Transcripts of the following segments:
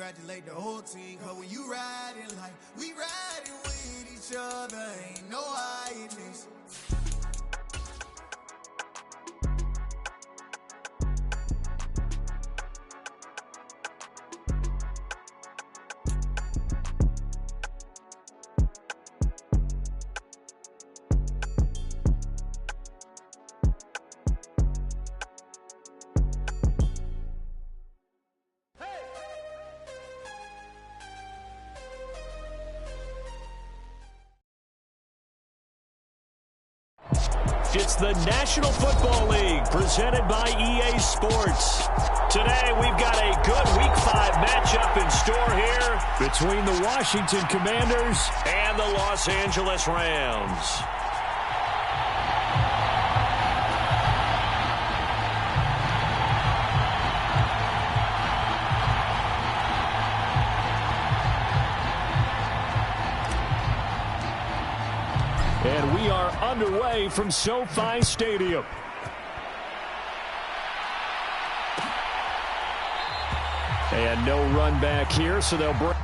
congratulate the whole team. Cause when you riding like we riding with each other, ain't no hiding. It's the National Football League presented by EA Sports. Today we've got a good Week 5 matchup in store here between the Washington Commanders and the Los Angeles Rams. And we are underway from SoFi Stadium. And no run back here, so they'll break.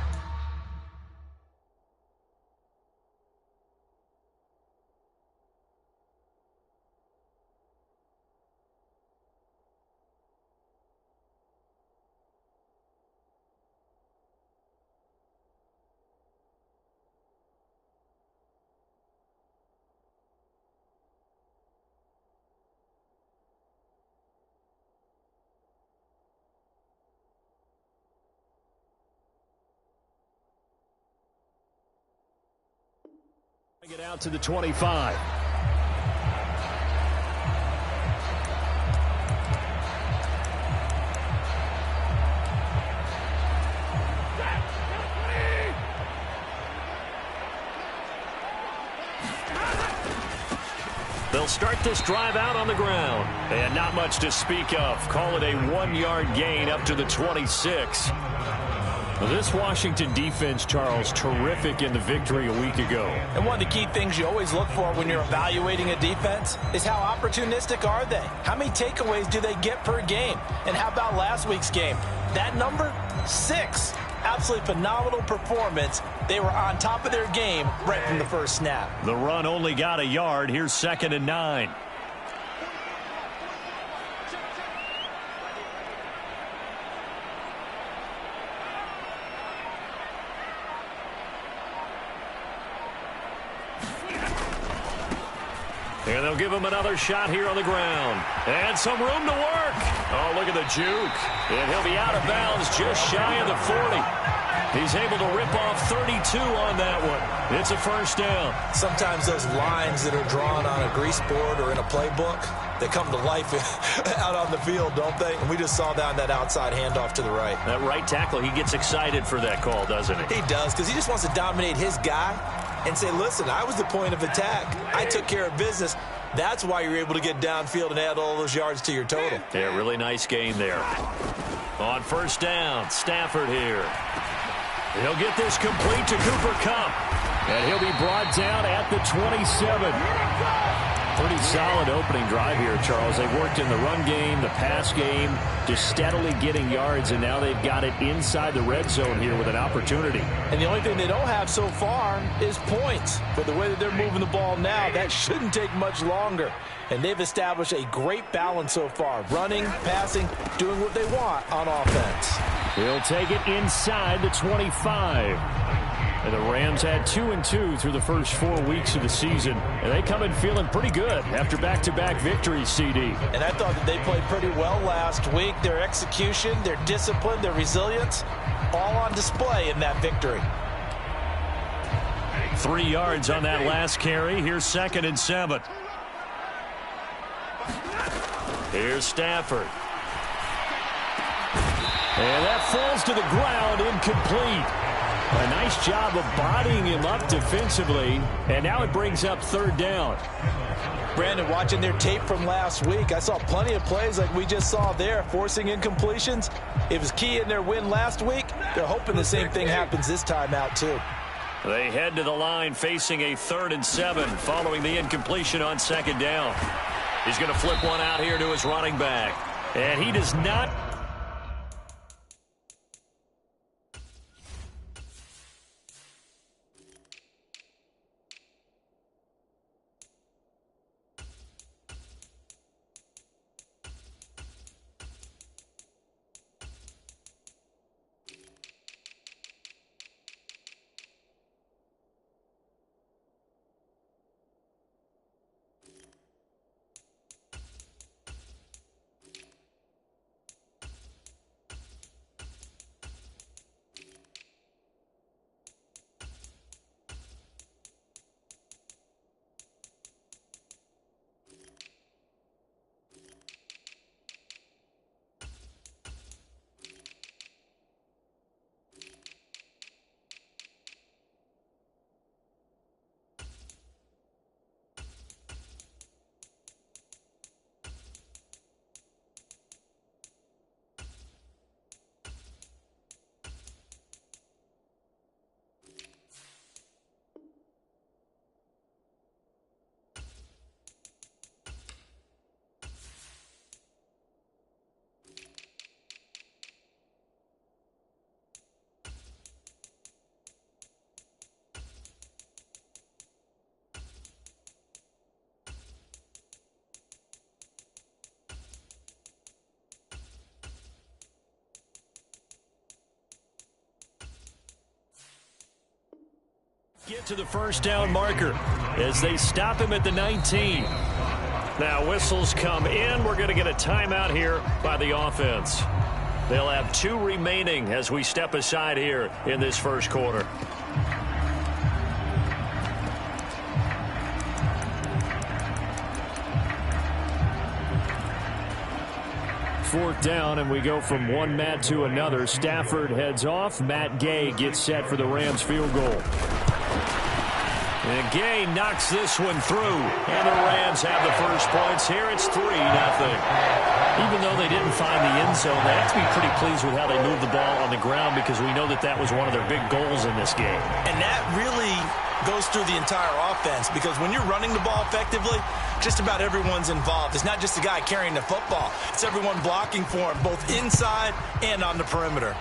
Get out to the 25. They'll start this drive out on the ground. And not much to speak of. Call it a 1-yard gain up to the 26. This Washington defense, Charles, terrific in the victory a week ago. And one of the key things you always look for when you're evaluating a defense is how opportunistic are they? How many takeaways do they get per game? And how about last week's game? That number, 6. Absolutely phenomenal performance. They were on top of their game right from the first snap. The run only got a yard. Here's 2nd and 9. And they'll give him another shot here on the ground. And some room to work. Oh, look at the juke. And he'll be out of bounds just shy of the 40. He's able to rip off 32 on that one. It's a first down. Sometimes those lines that are drawn on a grease board or in a playbook, they come to life out on the field, don't they? And we just saw that on that outside handoff to the right. That right tackle, he gets excited for that call, doesn't he? He does, because he just wants to dominate his guy and say, listen, I was the point of attack. I took care of business. That's why you're able to get downfield and add all those yards to your total. Yeah, really nice gain there. On first down, Stafford here. He'll get this complete to Cooper Kupp. And he'll be brought down at the 27. Pretty solid opening drive here, Charles. They've worked in the run game, the pass game, just steadily getting yards, and now they've got it inside the red zone here with an opportunity. And the only thing they don't have so far is points. But the way that they're moving the ball now, that shouldn't take much longer. And they've established a great balance so far. Running, passing, doing what they want on offense. He'll take it inside the 25. And the Rams had 2-2 through the first 4 weeks of the season. And they come in feeling pretty good after back-to-back victories, CD. And I thought that they played pretty well last week. Their execution, their discipline, their resilience, all on display in that victory. 3 yards on that last carry. Here's 2nd and 7. Here's Stafford. And that falls to the ground, incomplete. A nice job of bodying him up defensively, and now it brings up 3rd down. Brandon, watching their tape from last week, I saw plenty of plays like we just saw there, forcing incompletions. It was key in their win last week. They're hoping the same thing happens this time out, too. They head to the line facing a 3rd and 7 following the incompletion on 2nd down. He's going to flip one out here to his running back. And he does not. Get to the first down marker as they stop him at the 19. Now whistles come in. We're going to get a timeout here by the offense. They'll have 2 remaining as we step aside here in this first quarter. Fourth down, and we go from one Matt to another. Stafford heads off. Matt Gay gets set for the Rams field goal. And Gay knocks this one through. And the Rams have the first points here. It's 3-0. Even though they didn't find the end zone, they have to be pretty pleased with how they moved the ball on the ground because we know that that was one of their big goals in this game. And that really goes through the entire offense because when you're running the ball effectively, just about everyone's involved. It's not just the guy carrying the football. It's everyone blocking for him, both inside and on the perimeter.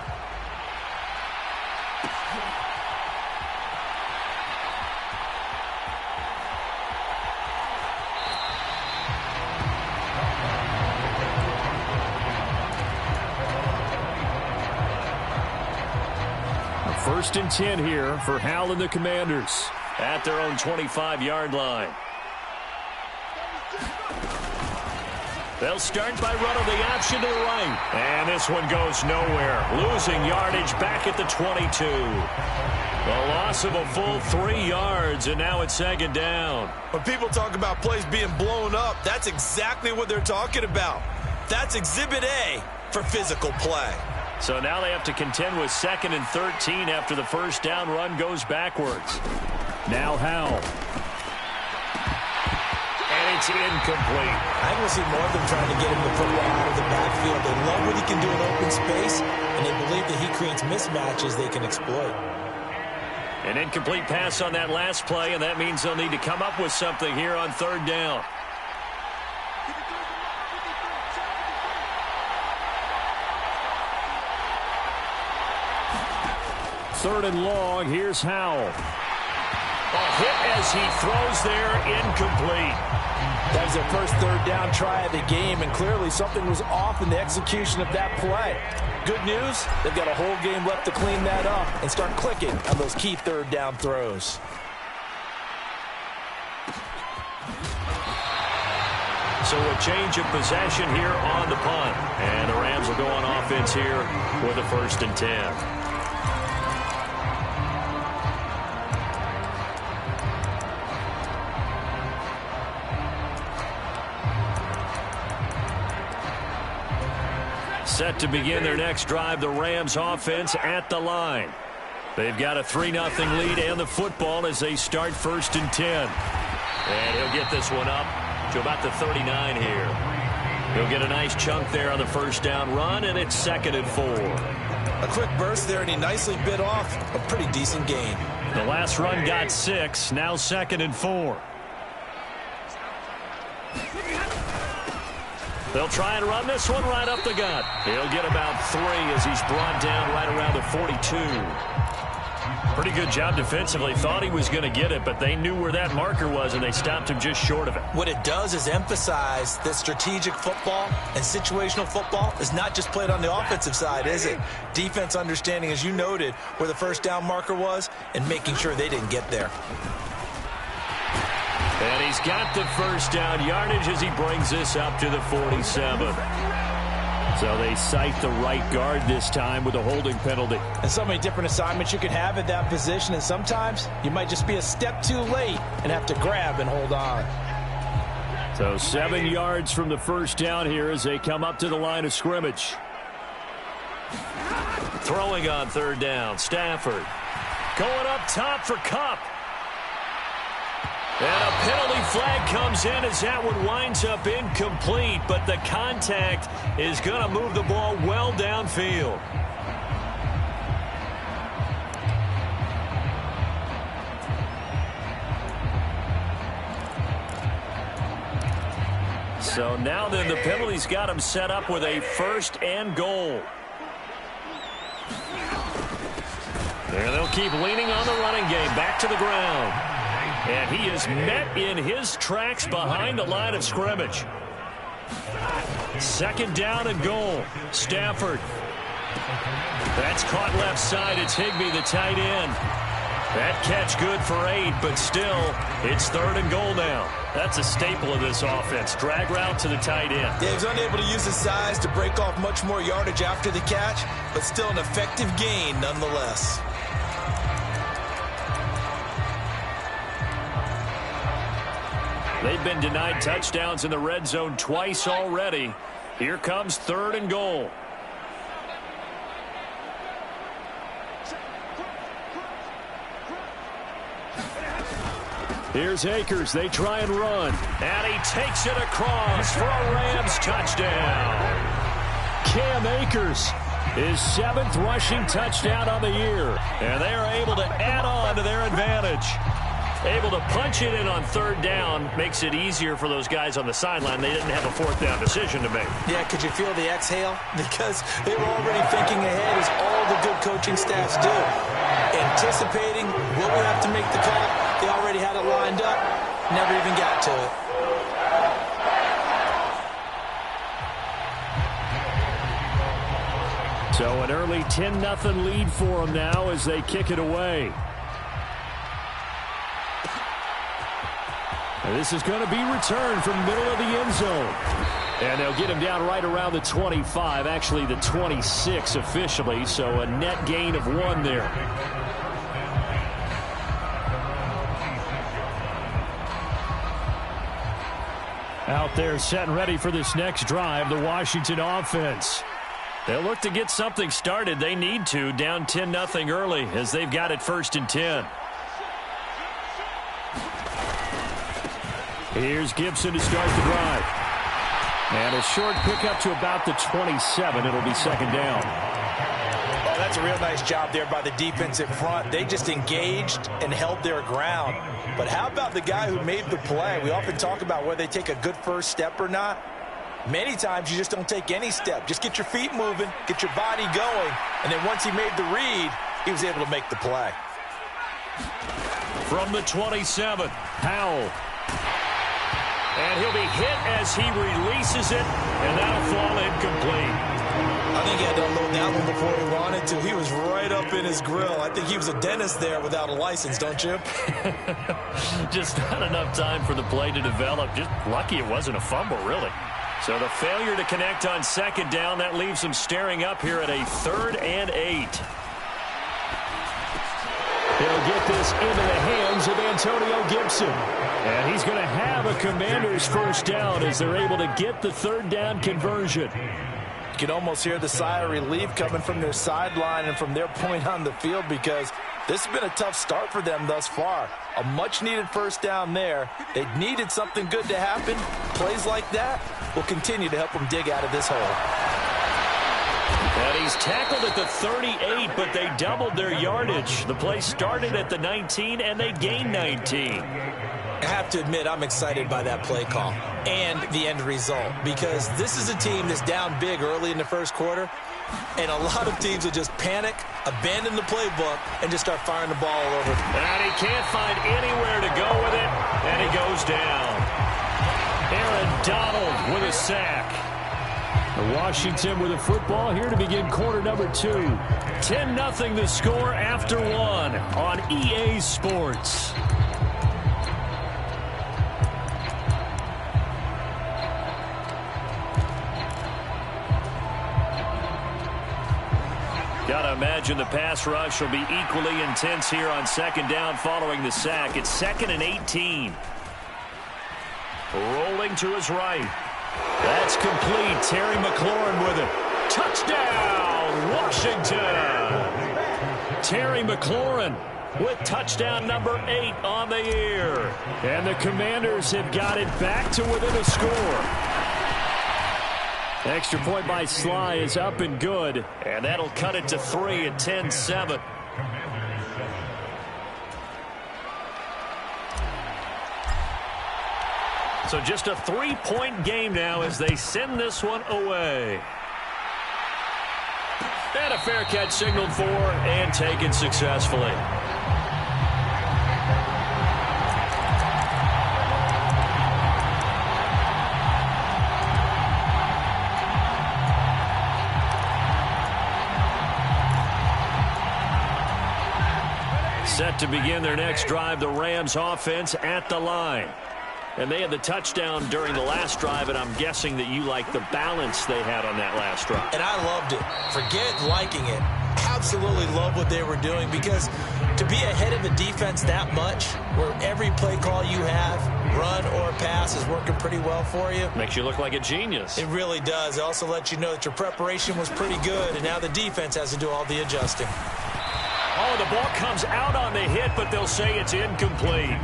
First and 10 here for Hal and the Commanders at their own 25-yard line. They'll start by running the option to the right. And this one goes nowhere. Losing yardage back at the 22. The loss of a full 3 yards, and now it's second down. When people talk about plays being blown up, that's exactly what they're talking about. That's Exhibit A for physical play. So now they have to contend with 2nd and 13 after the first down run goes backwards. Now Howell. And it's incomplete. I think we'll see more of them trying to get him the football out of the backfield. They love what he can do in open space, and they believe that he creates mismatches they can exploit. An incomplete pass on that last play, and that means they'll need to come up with something here on 3rd down. Third and long, here's Howell. A hit as he throws there, incomplete. That was their first 3rd down try of the game, and clearly something was off in the execution of that play. Good news, they've got a whole game left to clean that up and start clicking on those key 3rd down throws. So a change of possession here on the punt. And the Rams will go on offense here with a 1st and 10. Set to begin their next drive, the Rams offense at the line. They've got a 3-0 lead and the football as they start 1st and 10. And he'll get this one up to about the 39 here. He'll get a nice chunk there on the first down run, and it's 2nd and 4. A quick burst there, and he nicely bit off a pretty decent gain. The last run got 6, now 2nd and 4. They'll try and run this one right up the gut. He'll get about 3 as he's brought down right around the 42. Pretty good job defensively. Thought he was going to get it, but they knew where that marker was, and they stopped him just short of it. What it does is emphasize that strategic football and situational football is not just played on the offensive side, is it? Defense understanding, as you noted, where the first down marker was and making sure they didn't get there. And he's got the first down yardage as he brings this up to the 47. So they cite the right guard this time with a holding penalty. And so many different assignments you can have at that position, and sometimes you might just be a step too late and have to grab and hold on. So 7 yards from the first down here as they come up to the line of scrimmage. Throwing on 3rd down, Stafford. Going up top for Kupp. And a penalty flag comes in as that one winds up incomplete, but the contact is going to move the ball well downfield. So now then the penalty's got him set up with a 1st and goal. There they'll keep leaning on the running game, back to the ground. And he is met in his tracks behind the line of scrimmage. 2nd down and goal. Stafford. That's caught left side. It's Higbee, the tight end. That catch good for 8, but still, it's 3rd and goal now. That's a staple of this offense. Drag route to the tight end. Yeah, he was unable to use his size to break off much more yardage after the catch, but still an effective gain nonetheless. They've been denied touchdowns in the red zone twice already. Here comes 3rd and goal. Here's Akers. They try and run. And he takes it across for a Rams touchdown. Cam Akers, his 7th rushing touchdown on the year. And they are able to add on to their advantage. Able to punch it in on 3rd down. Makes it easier for those guys on the sideline. They didn't have a 4th down decision to make. Yeah, could you feel the exhale? Because they were already thinking ahead, as all the good coaching staffs do. Anticipating, will we have to make the call? They already had it lined up. Never even got to it. So an early 10-0 lead for them now as they kick it away. And this is going to be returned from the middle of the end zone. And they'll get him down right around the 25, actually the 26 officially, so a net gain of 1 there. Out there set and ready for this next drive, the Washington offense. They'll look to get something started. They need to, down 10-0 early as they've got it 1st and 10. Here's Gibson to start the drive. And a short pickup to about the 27. It'll be 2nd down. Oh, that's a real nice job there by the defensive front. They just engaged and held their ground. But how about the guy who made the play? We often talk about whether they take a good first step or not. Many times you just don't take any step. Just get your feet moving, get your body going, and then once he made the read, he was able to make the play. From the 27, Powell. And he'll be hit as he releases it, and that'll fall incomplete. I think he had to unload that one before he wanted to. He was right up in his grill. I think he was a dentist there without a license, don't you? Just not enough time for the play to develop. Just lucky it wasn't a fumble, really. So the failure to connect on 2nd down, that leaves him staring up here at a 3rd and 8. He'll get this into the hands of Antonio Gibson. And he's going to have a Commanders 1st down as they're able to get the 3rd down conversion. You can almost hear the sigh of relief coming from their sideline and from their point on the field, because this has been a tough start for them thus far. A much-needed 1st down there. They needed something good to happen. Plays like that will continue to help them dig out of this hole. And he's tackled at the 38, but they doubled their yardage. The play started at the 19, and they gained 19. I have to admit, I'm excited by that play call and the end result, because this is a team that's down big early in the 1st quarter, and a lot of teams will just panic, abandon the playbook, and just start firing the ball all over. And he can't find anywhere to go with it, and he goes down. Aaron Donald with a sack. Washington with a football here to begin quarter number 2. 10-0 the score after 1 on EA Sports. Gotta imagine the pass rush will be equally intense here on 2nd down following the sack. It's 2nd and 18. Rolling to his right. That's complete. Terry McLaurin with it. Touchdown, Washington! Terry McLaurin with touchdown number 8 on the year. And the Commanders have got it back to within a score. Extra point by Sly is up and good. And that'll cut it to 3 at 10-7. So just a 3-point game now as they send this one away. And a fair catch signaled for and taken successfully. Set to begin their next drive, the Rams offense at the line. And they had the touchdown during the last drive, and I'm guessing that you like the balance they had on that last drive. And I loved it. Forget liking it. Absolutely love what they were doing, because to be ahead of a defense that much, where every play call you have, run or pass, is working pretty well for you. Makes you look like a genius. It really does. It also lets you know that your preparation was pretty good, and now the defense has to do all the adjusting. Oh, the ball comes out on the hit, but they'll say it's incomplete.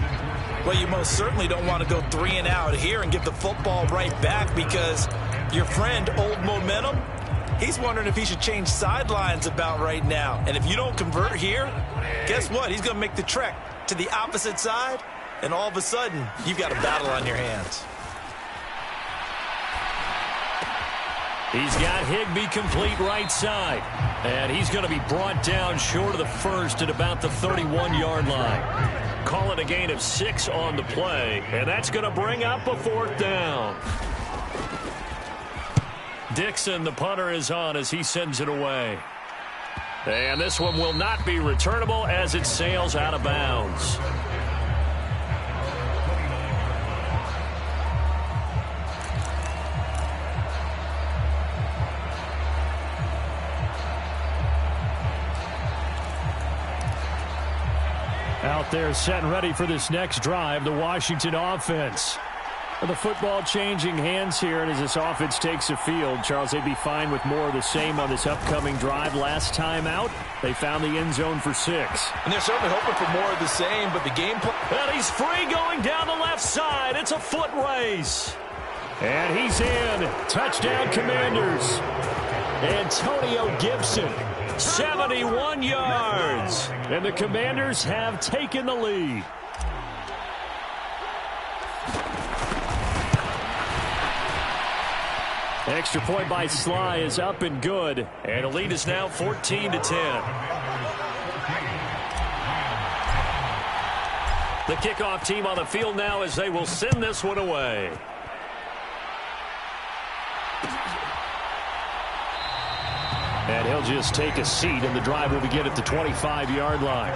Well, you most certainly don't want to go 3 and out here and give the football right back, because your friend, Old Momentum, he's wondering if he should change sidelines about right now. And if you don't convert here, guess what? He's going to make the trek to the opposite side, and all of a sudden, you've got a battle on your hands. He's got Higbee complete right side. And he's going to be brought down short of the first at about the 31-yard line. Call it a gain of 6 on the play. And that's going to bring up a 4th down. Dixon, the punter, is on as he sends it away. And this one will not be returnable as it sails out of bounds. Out there set and ready for this next drive, the Washington offense. The football changing hands here, and as this offense takes the field, Charles, they'd be fine with more of the same on this upcoming drive. Last time out, they found the end zone for 6. And they're certainly hoping for more of the same, but the game plan... And he's free going down the left side. It's a foot race. And he's in. Touchdown, Commanders. Antonio Gibson, 71 yards. And the Commanders have taken the lead. Extra point by Sly is up and good. And the lead is now 14-10. The kickoff team on the field now as they will send this one away. And he'll just take a seat, and the drive will begin at the 25-yard line.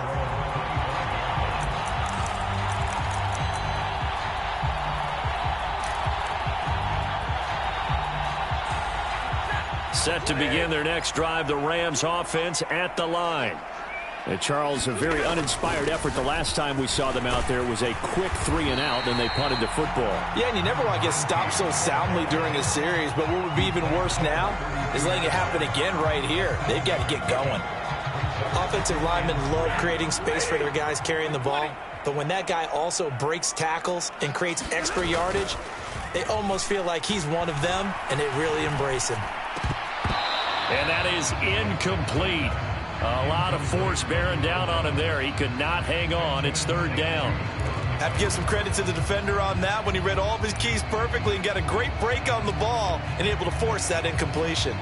Set to begin their next drive, the Rams offense at the line. And Charles, a very uninspired effort the last time we saw them out there. It was a quick 3 and out, and they punted the football. Yeah, and you never want to get stopped so soundly during a series, but what would be even worse now is letting it happen again right here. They've got to get going. Offensive linemen love creating space for their guys carrying the ball, but when that guy also breaks tackles and creates extra yardage, they almost feel like he's one of them, and they really embrace him. And that is incomplete. A lot of force bearing down on him there. He could not hang on. It's 3rd down. Have to give some credit to the defender on that when he read all of his keys perfectly and got a great break on the ball and able to force that incompletion.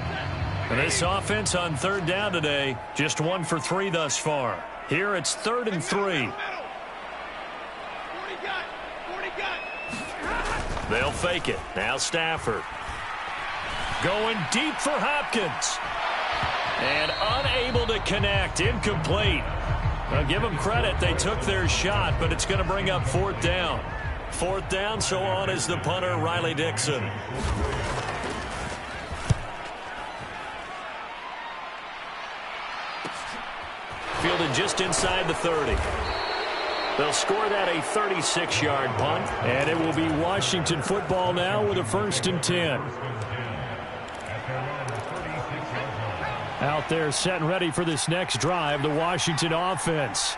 And this offense on 3rd down today, just 1 for 3 thus far. Here it's 3rd and 3. They'll fake it. Now Stafford. Going deep for Hopkins. And unable to connect. Incomplete. I'll give them credit. They took their shot, but it's going to bring up 4th down. 4th down, so on is the punter, Riley Dixon. Fielded just inside the 30. They'll score that a 36-yard punt, and it will be Washington football now with a 1st and 10. Out there set and ready for this next drive, the Washington offense.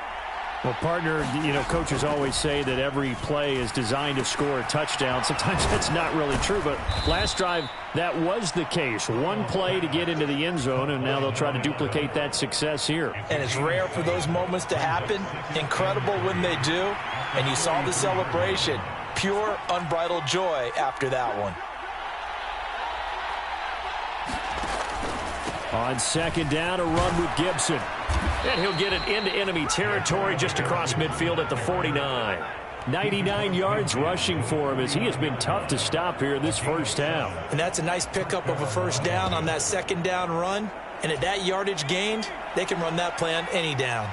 Well, partner, coaches always say that every play is designed to score a touchdown. Sometimes that's not really true, but last drive, that was the case. One play to get into the end zone, and now they'll try to duplicate that success here. And it's rare for those moments to happen. Incredible when they do. And you saw the celebration. Pure, unbridled joy after that one. On 2nd down, a run with Gibson. And he'll get it into enemy territory just across midfield at the 49. 99 yards rushing for him as he has been tough to stop here this first half. And that's a nice pickup of a 1st down on that 2nd down run. And at that yardage gained, they can run that play on any down.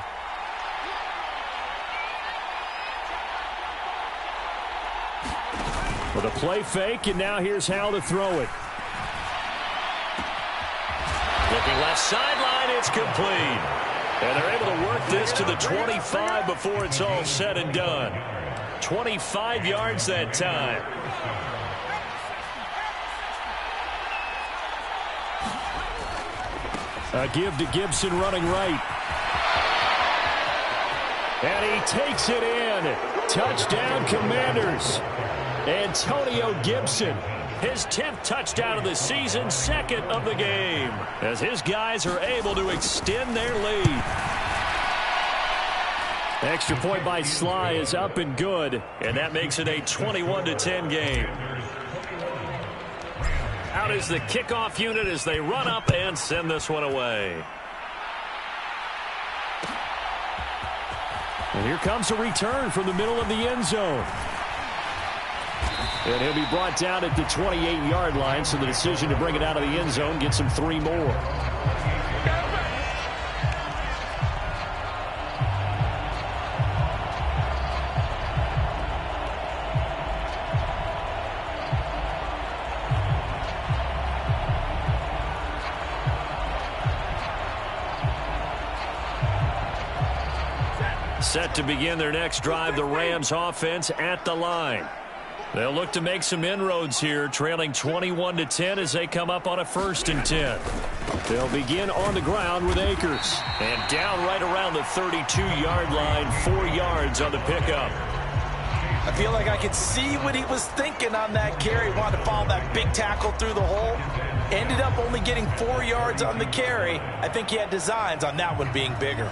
With a play fake, and now here's how to throw it. Looking left sideline, it's complete. And they're able to work this to the 25 before it's all said and done. 25 yards that time. A give to Gibson running right. And he takes it in. Touchdown, Commanders. Antonio Gibson, his 10th touchdown of the season, 2nd of the game, as his guys are able to extend their lead. Extra point by Sly is up and good, and that makes it a 21-10 game. Out is the kickoff unit as they run up and send this one away. And here comes a return from the middle of the end zone. And he'll be brought down at the 28-yard line, so the decision to bring it out of the end zone gets him 3 more. Set to begin their next drive, the Rams offense at the line. They'll look to make some inroads here, trailing 21-10 as they come up on a 1st and 10. They'll begin on the ground with Akers. And down right around the 32-yard line, 4 yards on the pickup. I feel like I could see what he was thinking on that carry. Wanted to follow that big tackle through the hole. Ended up only getting 4 yards on the carry. I think he had designs on that one being bigger.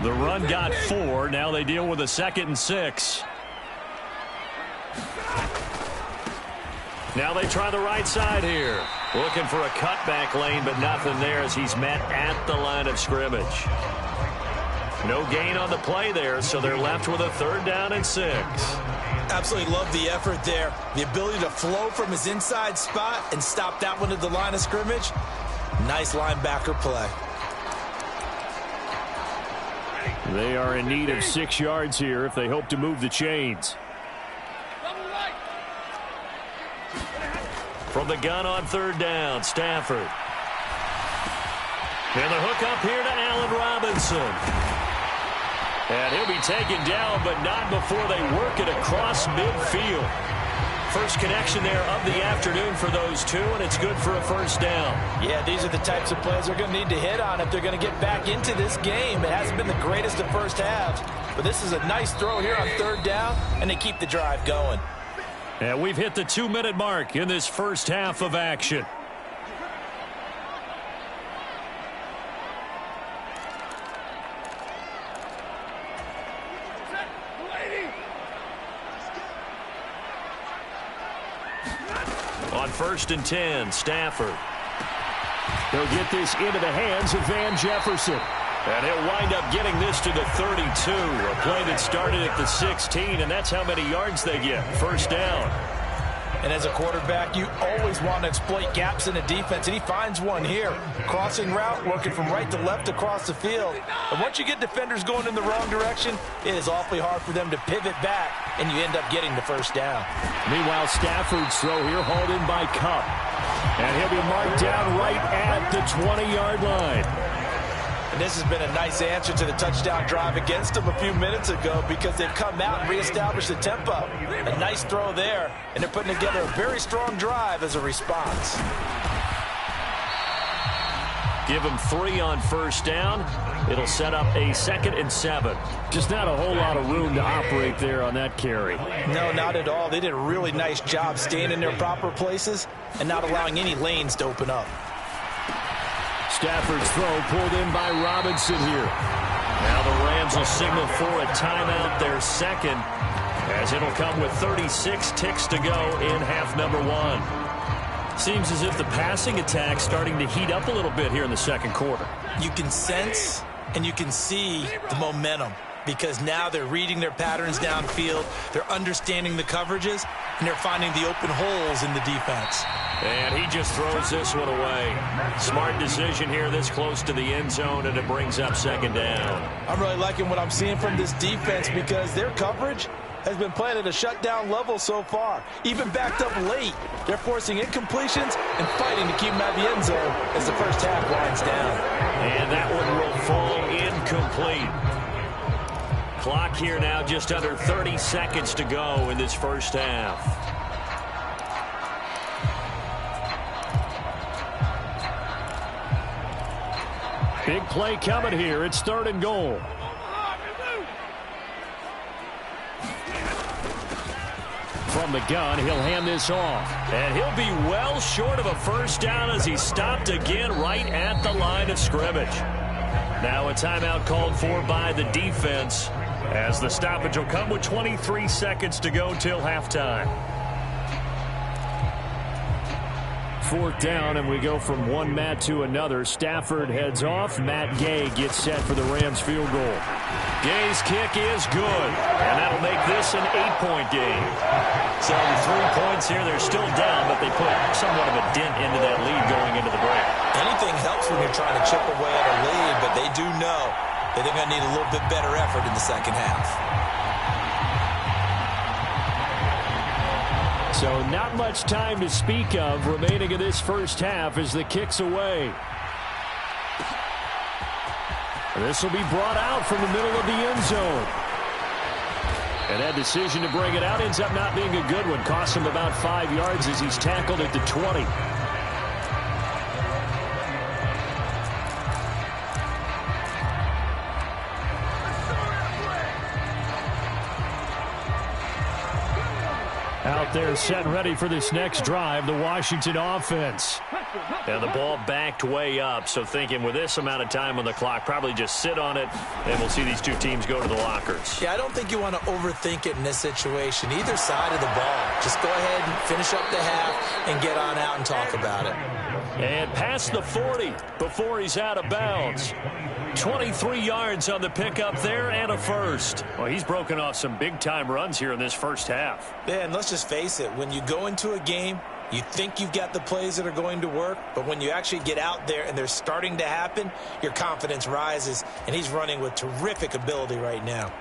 The run got 4. Now they deal with a 2nd and 6. Now they try the right side here. Looking for a cutback lane, but nothing there as he's met at the line of scrimmage. No gain on the play there, so they're left with a 3rd down and 6. Absolutely love the effort there. The ability to flow from his inside spot and stop that one at the line of scrimmage. Nice linebacker play. They are in need of 6 yards here if they hope to move the chains. From the gun on 3rd down, Stafford. And the hook up here to Allen Robinson. And he'll be taken down, but not before they work it across midfield. First connection there of the afternoon for those two, and it's good for a 1st down. Yeah, these are the types of plays they're going to need to hit on if they're going to get back into this game. It hasn't been the greatest of first halves, but this is a nice throw here on 3rd down, and they keep the drive going. And we've hit the 2-minute mark in this first half of action. On 1st and 10, Stafford. He'll get this into the hands of Van Jefferson. And he'll wind up getting this to the 32. A play that started at the 16, and that's how many yards they get. 1st down. And as a quarterback, you always want to exploit gaps in the defense, and he finds one here. Crossing route, working from right to left across the field. And once you get defenders going in the wrong direction, it is awfully hard for them to pivot back, and you end up getting the 1st down. Meanwhile, Stafford's throw here hauled in by Kupp. And he'll be marked down right at the 20-yard line. And this has been a nice answer to the touchdown drive against them a few minutes ago because they've come out and reestablished the tempo. A nice throw there, and they're putting together a very strong drive as a response. Give them 3 on 1st down. It'll set up a 2nd and 7. Just not a whole lot of room to operate there on that carry. No, not at all. They did a really nice job staying in their proper places and not allowing any lanes to open up. Stafford's throw pulled in by Robinson here. Now the Rams will signal for a timeout, their 2nd, as it'll come with 36 ticks to go in half number 1. Seems as if the passing attack's starting to heat up a little bit here in the 2nd quarter. You can sense and you can see the momentum. because now they're reading their patterns downfield, they're understanding the coverages, and they're finding the open holes in the defense. And he just throws this one away. Smart decision here this close to the end zone, and it brings up second down. I'm really liking what I'm seeing from this defense because their coverage has been playing at a shutdown level so far. Even backed up late, they're forcing incompletions and fighting to keep them at the end zone as the first half winds down. And that one will fall incomplete. Clock here now just under 30 seconds to go in this first half. Big play coming here. It's 3rd and goal. From the gun, he'll hand this off. And he'll be well short of a first down as he's stopped again right at the line of scrimmage. Now a timeout called for by the defense as the stoppage will come with 23 seconds to go till halftime. 4th down, and we go from one mat to another. Stafford heads off. Matt Gay gets set for the Rams field goal. Gay's kick is good, and that'll make this an 8-point game. So 3 points here. They're still down, but they put somewhat of a dent into that lead going into the break. Anything helps when you're trying to chip away at a lead, but they do know that they're going to need a little bit better effort in the second half. So not much time to speak of remaining in this first half as the kick's away. This will be brought out from the middle of the end zone. And that decision to bring it out ends up not being a good one. Costs him about 5 yards as he's tackled at the 20. Out there set and ready for this next drive, the Washington offense. And the ball backed way up, so thinking with this amount of time on the clock, probably just sit on it, and we'll see these two teams go to the lockers. Yeah, I don't think you want to overthink it in this situation. Either side of the ball. Just go ahead and finish up the half and get on out and talk about it. And past the 40 before he's out of bounds. 23 yards on the pickup there and a first. Well, he's broken off some big-time runs here in this first half. Yeah, and let's just face it. When you go into a game, you think you've got the plays that are going to work, but when you actually get out there and they're starting to happen, your confidence rises, and he's running with terrific ability right now.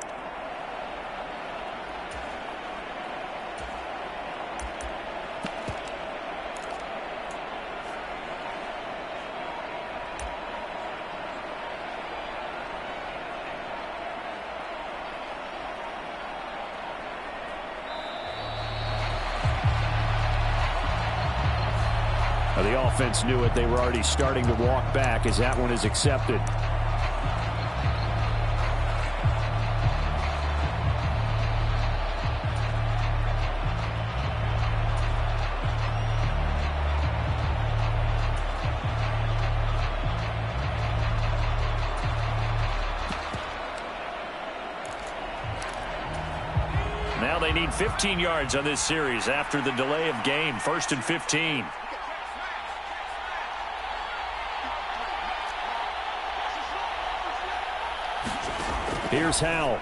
The offense knew it. They were already starting to walk back as that one is accepted. Now they need 15 yards on this series after the delay of game. 1st and 15. Here's Howell.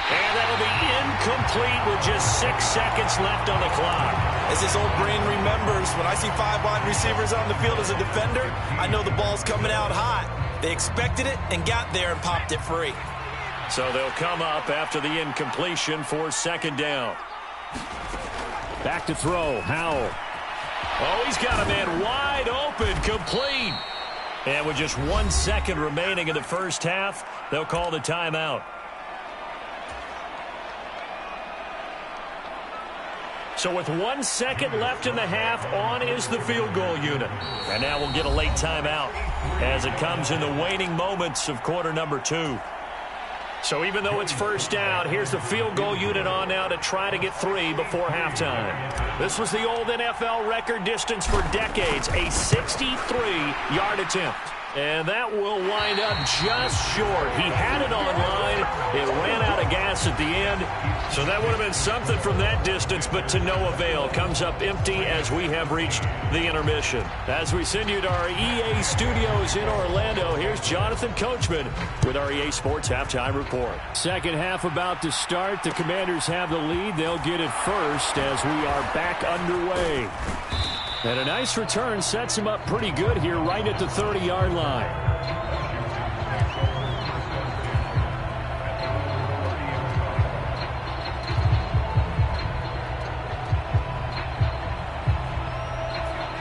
And that'll be incomplete with just 6 seconds left on the clock. As his old brain remembers, when I see 5 wide receivers on the field as a defender, I know the ball's coming out hot. They expected it and got there and popped it free. So they'll come up after the incompletion for 2nd down. Back to throw, Howell. Oh, he's got a man wide open, complete. And with just 1 second remaining in the first half, they'll call the timeout. So with 1 second left in the half, on is the field goal unit. And now we'll get a late timeout as it comes in the waning moments of quarter number 2. So even though it's first down, here's the field goal unit on now to try to get 3 before halftime. This was the old NFL record distance for decades, a 63-yard attempt. And that will wind up just short. He had it on line. It ran out of gas at the end. So that would have been something from that distance, but to no avail. Comes up empty as we have reached the intermission. As we send you to our EA studios in Orlando, here's Jonathan Coachman with our EA Sports Halftime Report. Second half about to start. The Commanders have the lead. They'll get it first as we are back underway. And a nice return sets him up pretty good here right at the 30-yard line.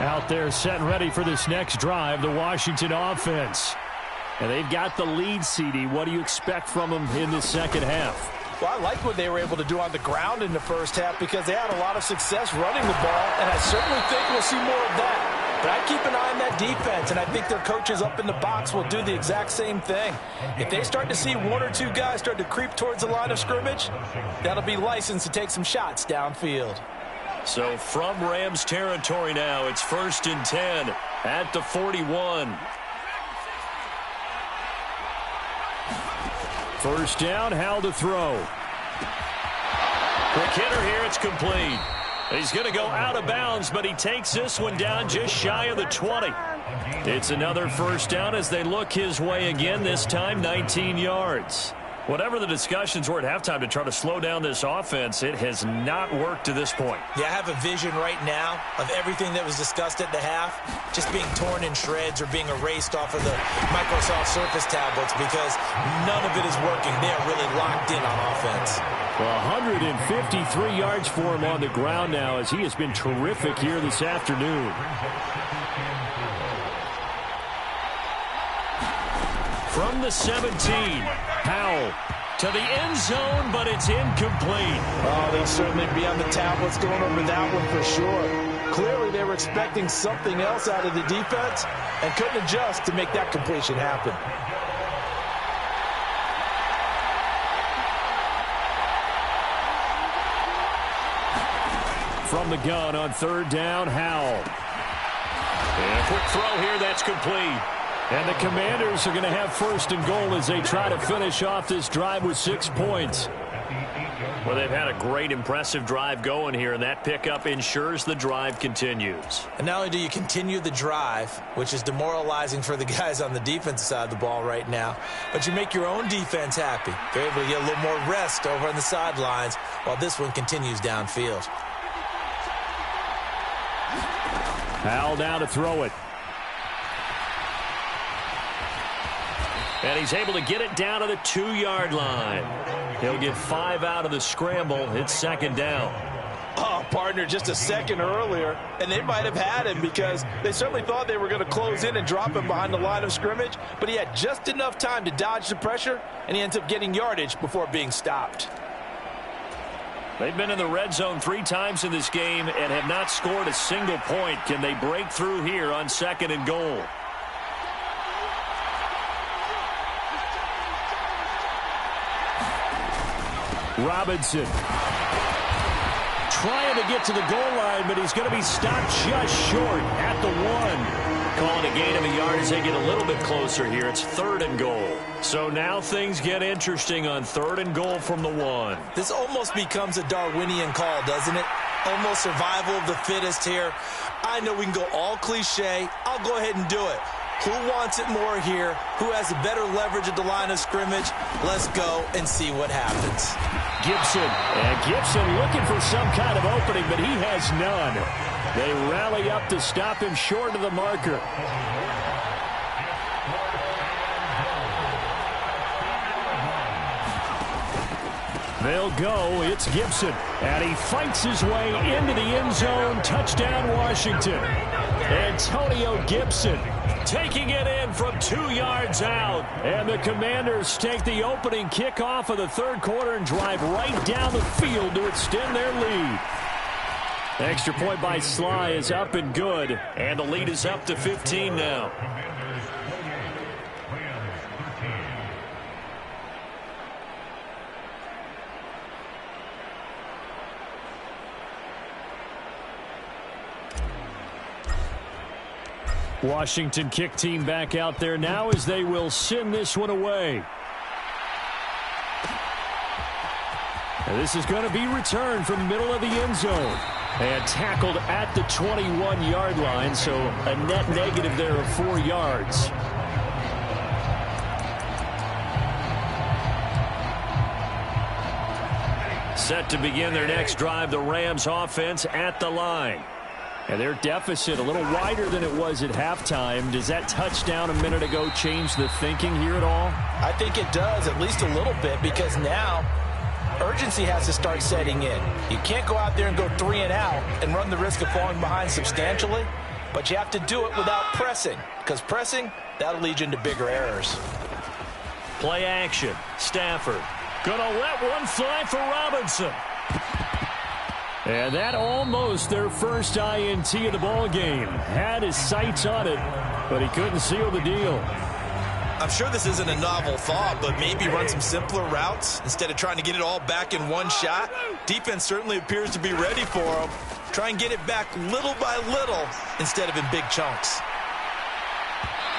Out there set and ready for this next drive, the Washington offense. And they've got the lead, CD. What do you expect from them in this second half? Well, I like what they were able to do on the ground in the first half because they had a lot of success running the ball, and I certainly think we'll see more of that. But I keep an eye on that defense, and I think their coaches up in the box will do the exact same thing. If they start to see one or two guys start to creep towards the line of scrimmage, that'll be licensed to take some shots downfield. So from Rams territory now, it's 1st and 10 at the 41. First down, Howell to throw. Quick hitter here, it's complete. He's going to go out of bounds, but he takes this one down just shy of the 20. It's another first down as they look his way again, this time 19 yards. Whatever the discussions were at halftime to try to slow down this offense, it has not worked to this point. Yeah, I have a vision right now of everything that was discussed at the half just being torn in shreds or being erased off of the Microsoft Surface tablets because none of it is working. They are really locked in on offense. Well, 153 yards for him on the ground now as he has been terrific here this afternoon. From the 17, Howell to the end zone, but it's incomplete. Oh, they'll certainly be on the tablets going over that one for sure. Clearly, they were expecting something else out of the defense and couldn't adjust to make that completion happen. From the gun on third down, Howell. And a quick throw here, that's complete. And the Commanders are going to have 1st and goal as they try to finish off this drive with 6 points. Well, they've had a great, impressive drive going here, and that pickup ensures the drive continues. And not only do you continue the drive, which is demoralizing for the guys on the defensive side of the ball right now, but you make your own defense happy. They're able to get a little more rest over on the sidelines while this one continues downfield. Howell down to throw it. And he's able to get it down to the 2-yard line. He'll get 5 out of the scramble. It's second down. Oh, partner, just a second earlier, and they might have had him because they certainly thought they were going to close in and drop him behind the line of scrimmage, but he had just enough time to dodge the pressure, and he ends up getting yardage before being stopped. They've been in the red zone 3 times in this game and have not scored a single point. Can they break through here on 2nd and goal? Robinson trying to get to the goal line, but he's going to be stopped just short at the 1. Calling a gain of a yard as they get a little bit closer here. It's 3rd and goal. So now things get interesting on 3rd and goal from the 1. This almost becomes a Darwinian call, doesn't it? Almost survival of the fittest here. I know we can go all cliche. I'll go ahead and do it. Who wants it more here? Who has a better leverage at the line of scrimmage? Let's go and see what happens. Gibson. And Gibson looking for some kind of opening, but he has none. They rally up to stop him short of the marker. They'll go. It's Gibson. And he fights his way into the end zone. Touchdown, Washington. Antonio Gibson taking it in from 2 yards out. And the Commanders take the opening kickoff of the 3rd quarter and drive right down the field to extend their lead. Extra point by Sly is up and good. And the lead is up to 15 now. Washington kick team back out there now as they will send this one away. And this is going to be returned from the middle of the end zone. And tackled at the 21-yard line, so a net negative there of 4 yards. Set to begin their next drive, the Rams offense at the line. And their deficit a little wider than it was at halftime. Does that touchdown a minute ago change the thinking here at all? I think it does, at least a little bit, because now urgency has to start setting in. You can't go out there and go 3 and out and run the risk of falling behind substantially, but you have to do it without pressing, because pressing, that'll lead you into bigger errors. Play action. Stafford gonna let one fly for Robinson. And that almost their first INT of the ball game. Had his sights on it, but he couldn't seal the deal. I'm sure this isn't a novel thought, but maybe run some simpler routes instead of trying to get it all back in one shot. Defense certainly appears to be ready for him. Try and get it back little by little instead of in big chunks.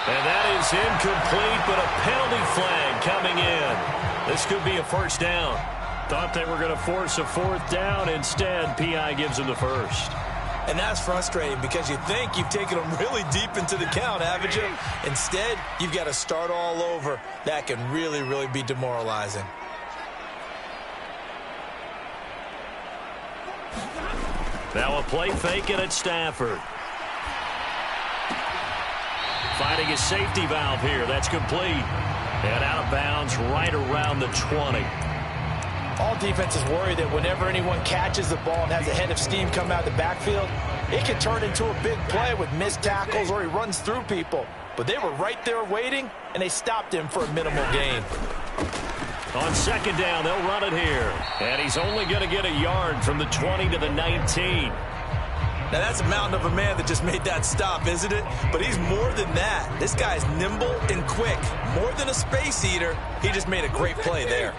And that is incomplete, but a penalty flag coming in. This could be a first down. Thought they were going to force a 4th down. Instead, P.I. gives them the first. And that's frustrating because you think you've taken them really deep into the count, haven't you? Instead, you've got to start all over. That can really, really be demoralizing. Now a play fake it at Stafford. Finding a safety valve here. That's complete. And out of bounds right around the 20. All defenses worry that whenever anyone catches the ball and has a head of steam come out of the backfield, it can turn into a big play with missed tackles or he runs through people. But they were right there waiting, and they stopped him for a minimal gain. On second down, they'll run it here. And he's only going to get a yard from the 20 to the 19. Now, that's a mountain of a man that just made that stop, isn't it? But he's more than that. This guy's nimble and quick. More than a space eater, he just made a great play there.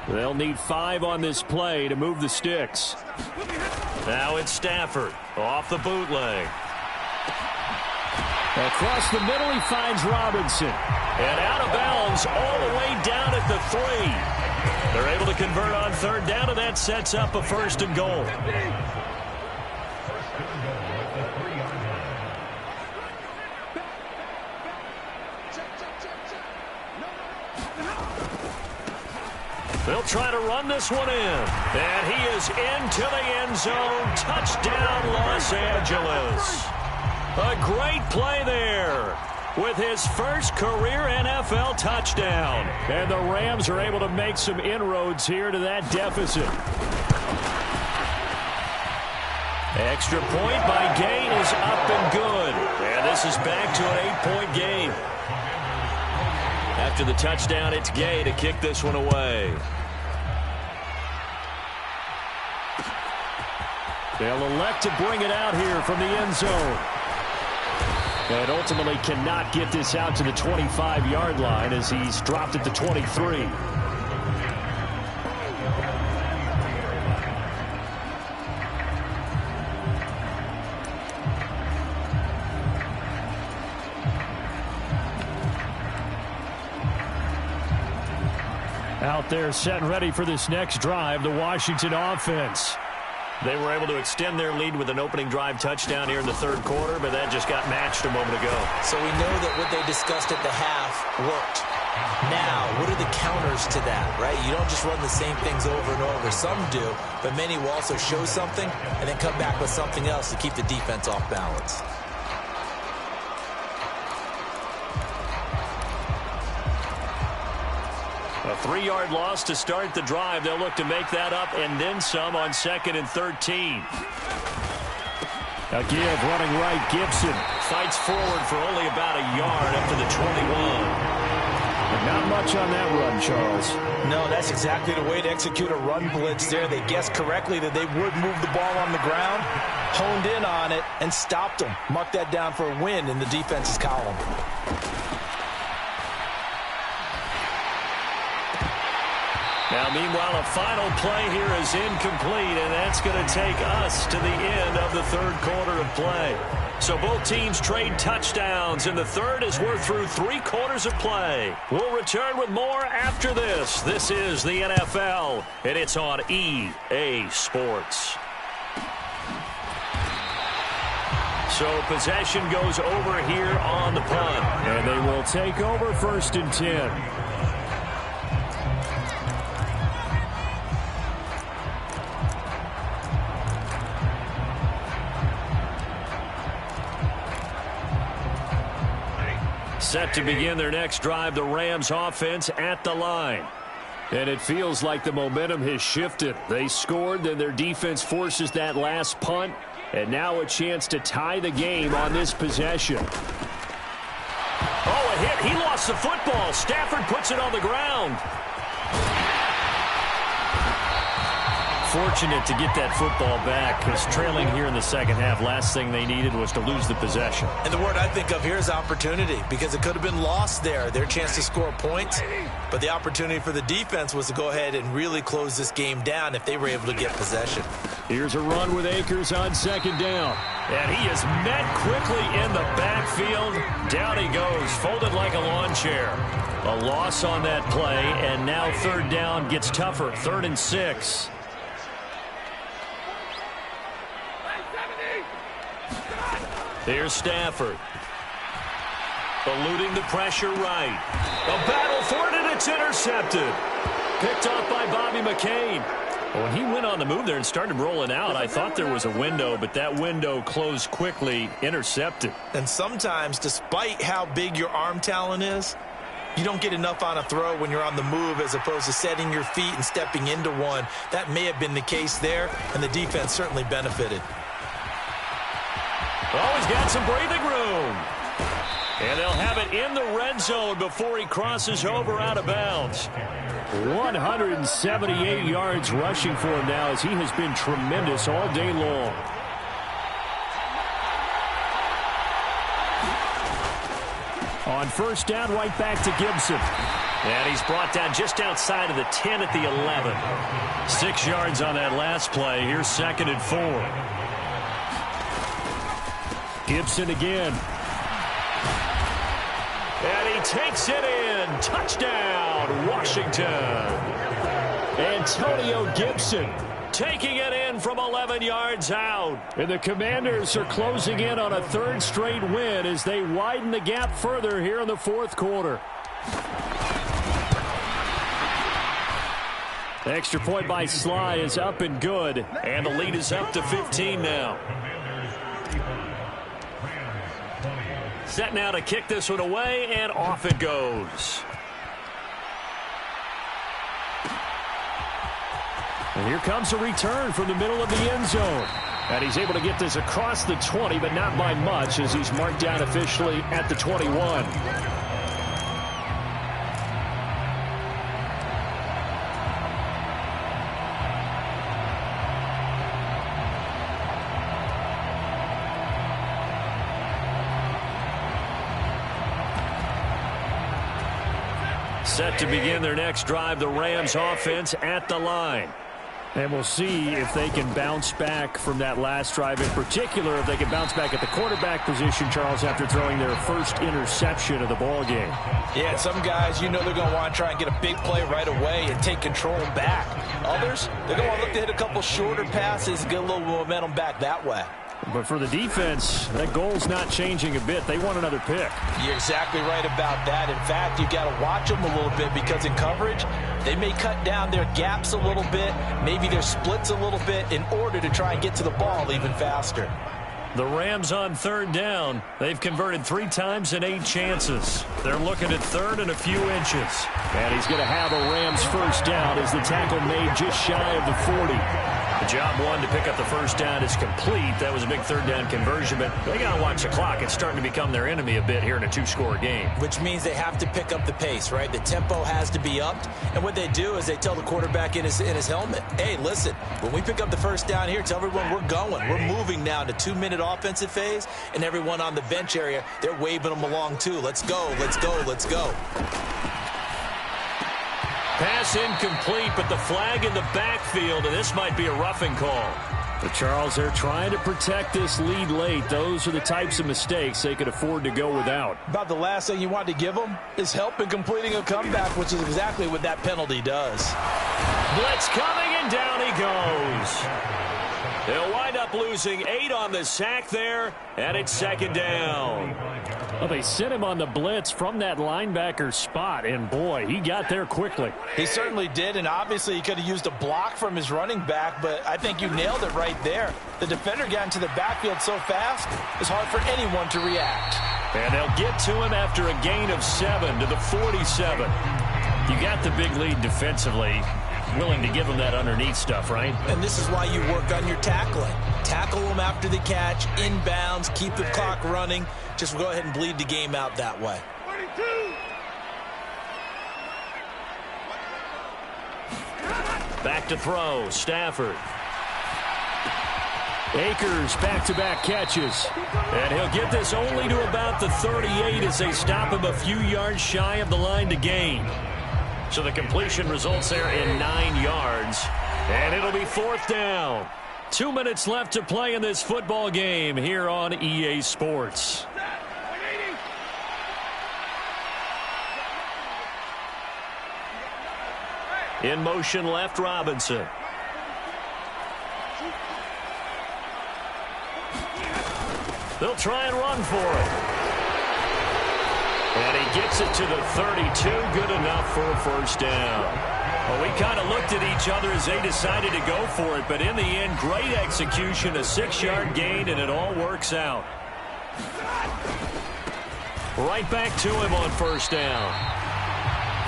They'll need 5 on this play to move the sticks. Now it's Stafford off the bootleg. Across the middle, he finds Robinson. And out of bounds all the way down at the 3. They're able to convert on 3rd down, and that sets up a 1st and goal. They'll try to run this one in. And he is into the end zone. Touchdown, Los Angeles. A great play there with his first career NFL touchdown. And the Rams are able to make some inroads here to that deficit. Extra point by Gain is up and good. And this is back to an 8-point game. After the touchdown, it's Gay to kick this one away. They'll elect to bring it out here from the end zone. And ultimately cannot get this out to the 25-yard line as he's dropped at the 23. Out there set and ready for this next drive, the Washington offense. They were able to extend their lead with an opening drive touchdown here in the 3rd quarter, but that just got matched a moment ago. So we know that what they discussed at the half worked. Now, what are the counters to that, right? You don't just run the same things over and over. Some do, but many will also show something and then come back with something else to keep the defense off balance. A 3-yard loss to start the drive. They'll look to make that up and then some on 2nd and 13. A give running right. Gibson fights forward for only about a yard up to the 21. But not much on that run, Charles. No, that's exactly the way to execute a run blitz there. They guessed correctly that they would move the ball on the ground, honed in on it, and stopped them. Mark that down for a win in the defense's column. Now, meanwhile, a final play here is incomplete, and that's going to take us to the end of the 3rd quarter of play. So both teams trade touchdowns, and the third as we're through 3 quarters of play. We'll return with more after this. This is the NFL, and it's on EA Sports. So possession goes over here on the punt. And they will take over 1st and 10. Set to begin their next drive, the Rams offense at the line. And it feels like the momentum has shifted. They scored, then their defense forces that last punt. And now a chance to tie the game on this possession. Oh, a hit. He lost the football. Stafford puts it on the ground. Fortunate to get that football back, because trailing here in the second half, last thing they needed was to lose the possession. And the word I think of here is opportunity, because it could have been lost there, their chance to score points. But the opportunity for the defense was to go ahead and really close this game down if they were able to get possession. Here's a run with Akers on 2nd down. And he is met quickly in the backfield. Down he goes, folded like a lawn chair. A loss on that play, and now 3rd down gets tougher. 3rd and 6. Here's Stafford. Eluding the pressure right. A battle for it, and it's intercepted. Picked off by Bobby McCain. When he went on the move there and started rolling out, I thought there was a window, but that window closed quickly, intercepted. And sometimes, despite how big your arm talent is, you don't get enough on a throw when you're on the move as opposed to setting your feet and stepping into one. That may have been the case there, and the defense certainly benefited. Oh, he's got some breathing room. And they'll have it in the red zone before he crosses over out of bounds. 178 yards rushing for him now, as he has been tremendous all day long. On 1st down, right back to Gibson. And he's brought down just outside of the 10 at the 11. 6 yards on that last play. Here's 2nd and 4. Gibson again. And he takes it in. Touchdown, Washington. Antonio Gibson taking it in from 11 yards out. And the Commanders are closing in on a 3rd straight win as they widen the gap further here in the 4th quarter. The extra point by Sly is up and good. And the lead is up to 15 now. Set now to kick this one away, and off it goes. And here comes a return from the middle of the end zone. And he's able to get this across the 20, but not by much, as he's marked down officially at the 21. Set to begin their next drive, the Rams offense at the line. And we'll see if they can bounce back from that last drive, in particular if they can bounce back at the quarterback position, Charles, after throwing their first interception of the ball game. Yeah, some guys, you know they're going to want to try and get a big play right away and take control back. Others, they're going to want to look to hit a couple shorter passes and get a little momentum back that way. But for the defense, that goal's not changing a bit. They want another pick. You're exactly right about that. In fact, you've got to watch them a little bit, because in coverage, they may cut down their gaps a little bit, maybe their splits a little bit, in order to try and get to the ball even faster. The Rams on 3rd down. They've converted 3 times in 8 chances. They're looking at 3rd and a few inches. And he's going to have a Rams 1st down as the tackle made just shy of the 40. The job one to pick up the 1st down is complete. That was a big 3rd down conversion, but they got to watch the clock. It's starting to become their enemy a bit here in a 2-score game. Which means they have to pick up the pace, right? The tempo has to be upped. And what they do is they tell the quarterback in his helmet, hey, listen, when we pick up the 1st down here, tell everyone we're going. We're moving now to 2-minute offensive phase, and everyone on the bench area, they're waving them along too. Let's go, let's go, let's go. Pass incomplete, but the flag in the backfield, and this might be a roughing call. But Charles, they're trying to protect this lead late. Those are the types of mistakes they could afford to go without. About the last thing you want to give them is help in completing a comeback, which is exactly what that penalty does. Blitz coming, and down he goes. They'll wind up losing 8 on the sack there, and it's second down. Well, they sent him on the blitz from that linebacker spot, and boy, he got there quickly. He certainly did, and obviously he could have used a block from his running back, but I think you nailed it right there. The defender got into the backfield so fast, it's hard for anyone to react. And they'll get to him after a gain of 7 to the 47. You got the big lead defensively. Willing to give him that underneath stuff, right? And this is why you work on your tackling. Tackle them after the catch, inbounds, keep the clock running. Just go ahead and bleed the game out that way. 42. Back to throw, Stafford. Akers back-to-back catches. And he'll get this only to about the 38 as they stop him a few yards shy of the line to gain. So the completion results there in 9 yards. And it'll be 4th down. 2 minutes left to play in this football game here on EA Sports. In motion left, Robinson. They'll try and run for it. And he gets it to the 32. Good enough for a first down. Well, we kind of looked at each other as they decided to go for it. But in the end, great execution, a 6-yard gain, and it all works out. Right back to him on first down.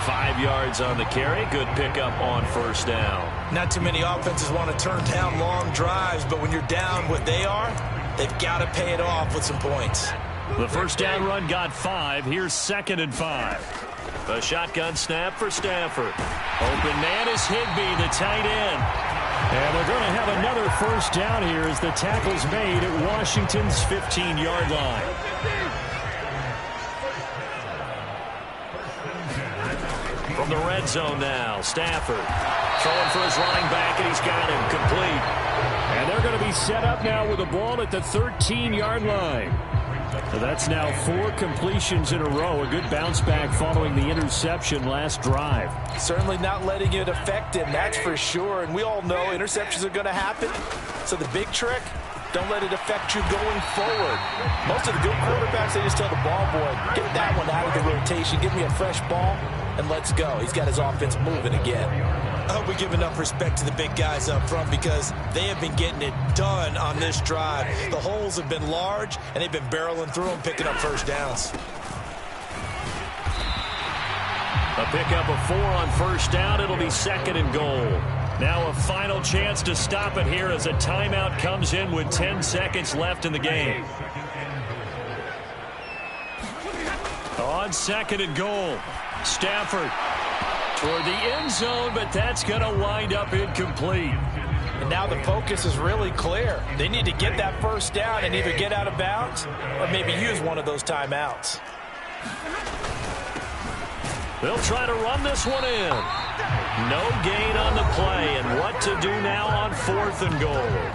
5 yards on the carry. Good pickup on first down. Not too many offenses want to turn down long drives, but when you're down what they are, they've got to pay it off with some points. The first down run got 5. Here's 2nd and 5. A shotgun snap for Stafford. Open man is Higbee, the tight end. And they're going to have another first down here as the tackle's made at Washington's 15-yard line. From the red zone now, Stafford throwing for his running back, and he's got him complete. And they're going to be set up now with the ball at the 13-yard line. So that's now 4 completions in a row. A good bounce back following the interception last drive. Certainly not letting it affect him, that's for sure. And we all know interceptions are going to happen. So the big trick, don't let it affect you going forward. Most of the good quarterbacks, they just tell the ball boy, get that one out of the rotation, give me a fresh ball, and let's go. He's got his offense moving again. I hope we give enough respect to the big guys up front because they have been getting it done on this drive. The holes have been large, and they've been barreling through them, picking up first downs. A pickup of 4 on first down. It'll be 2nd and goal. Now a final chance to stop it here as a timeout comes in with 10 seconds left in the game. On 2nd and goal, Stafford toward the end zone, but that's going to wind up incomplete. And now the focus is really clear. They need to get that first down and either get out of bounds or maybe use one of those timeouts. They'll try to run this one in. No gain on the play, and what to do now on 4th and goal.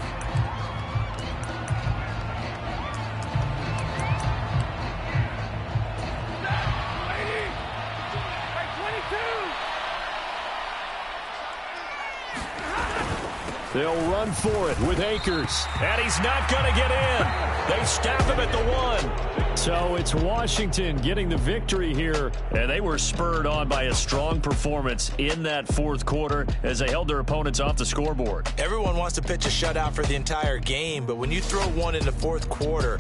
They'll run for it with Akers. And he's not going to get in. They stop him at the 1. So it's Washington getting the victory here. And they were spurred on by a strong performance in that 4th quarter as they held their opponents off the scoreboard. Everyone wants to pitch a shutout for the entire game, but when you throw one in the 4th quarter,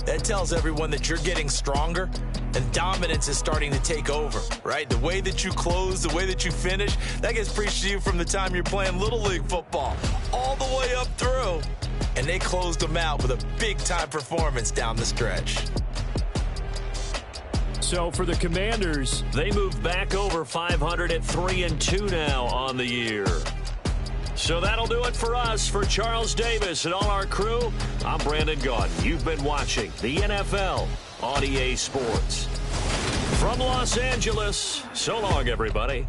that tells everyone that you're getting stronger and dominance is starting to take over, right? The way that you close, the way that you finish, that gets preached to you from the time you're playing Little League football all the way up through. And they closed them out with a big-time performance down the stretch. So for the Commanders, they moved back over 500 at 3-2 now on the year. So that'll do it for us. For Charles Davis and all our crew, I'm Brandon Gaudin. You've been watching the NFL on EA Sports. From Los Angeles, so long, everybody.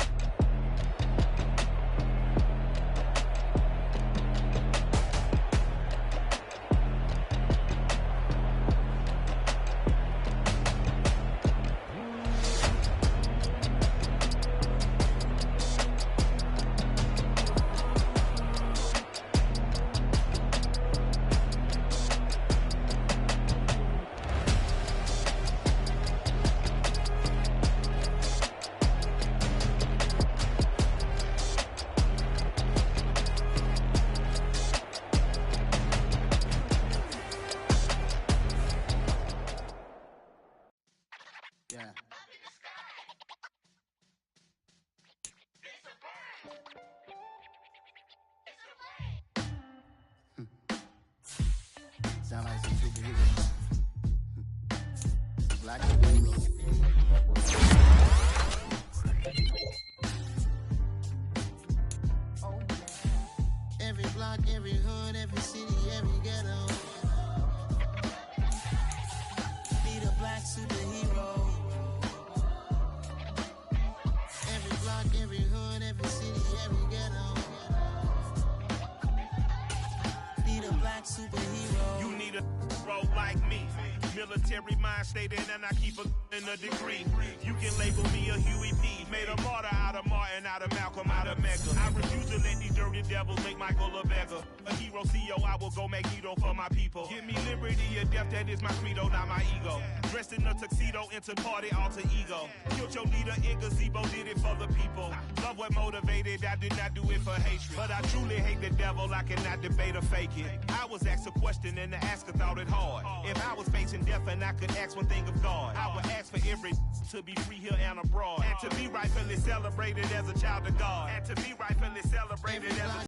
Sound like some superheroes. Black superheroes. Every block, every hood, every city, every ghetto. Be the black superhero. Every block, every hood, every city, every ghetto. Be the black superhero. You need a role like me. Military mind stated, and I keep in a degree. You can label me a Huey P. Made a martyr out of Martin, out of Malcolm, out of Mecca. I refuse to let these dirty devils make Michael a beggar. A hero CEO, I will go Magneto for my people. Give me liberty or death, that is my credo, not my ego. Dressed in a tuxedo, into party, alter ego. Killed your leader in gazebo, did it for the people. Love what motivated, I did not do it for hatred. But I truly hate the devil, I cannot debate or fake it. I was asked a question and the asker thought it hard. If I was facing death and I could ask one thing of God, I would ask for every to be free here and abroad. And to be rightfully celebrated as a child of God. And to be rightfully celebrated as a